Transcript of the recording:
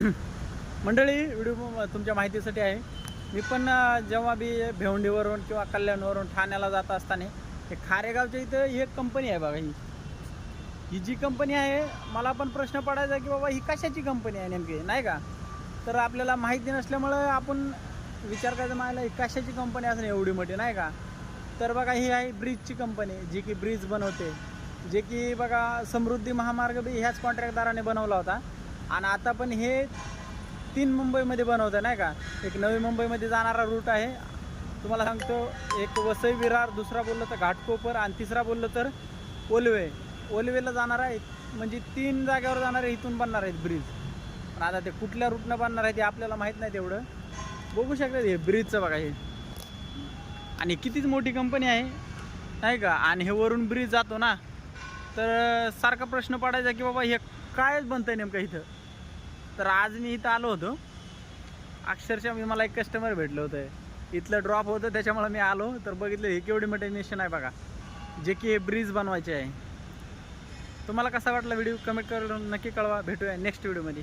मंडळी, व्हिडिओ तुमच्या माहितीसाठी आहे. मी पण जेव्हा बी भिवंडीवरून किंवा कल्याणवरून ठाण्याला जात असताना हे खारेगावच्या इथं एक कंपनी आहे बघा. ही जी कंपनी आहे, मला पण प्रश्न पडायचा की बाबा ही कशाची कंपनी आहे नेमकी, नाही का. तर आपल्याला माहिती नसल्यामुळं आपण विचार करायचा मला ही कशाची कंपनी असेल एवढी मोठी, नाही का. तर बघा, ही आहे ब्रिजची कंपनी, जी की ब्रिज बनवते. जे की बघा, समृद्धी महामार्ग बी ह्याच कॉन्ट्रॅक्टदाराने बनवला होता. आणि आता पण हे 3 मुंबईमध्ये बनवतं, नाही का. एक नवी मुंबईमध्ये जाणारा रूट आहे, तुम्हाला सांगतो. एक वसई विरार, दुसरा बोललं तर घाटकोपर, आणि तिसरा बोललं तर ओलवेला जाणारा एक, म्हणजे 3 जागेवर जाणारे इथून बनणार आहेत ब्रिज. पण आता ते कुठल्या रूटनं बनणार आहे ते आपल्याला माहीत नाही तेवढं. बघू शकता हे ब्रिजचं बघा हे, आणि कितीच मोठी कंपनी आहे, नाही का. आणि हे वरून ब्रिज जातो ना, तर सारखा प्रश्न पडायचा की बाबा हे कायच बनतं आहे नेमकं इथं. तर आज मी इथं आलो होतो. अक्षरशः मला एक कस्टमर भेटलं होतं, इथलं ड्रॉप होतं, त्याच्यामुळे मी आलो. तर बघितलं हे केवढी मोठी मिशन आहे बघा, जे की हे ब्रिज बनवायचे आहे. तुम्हाला कसा वाटला व्हिडिओ कमेंट करून नक्की कळवा. भेटूया नेक्स्ट व्हिडिओमध्ये.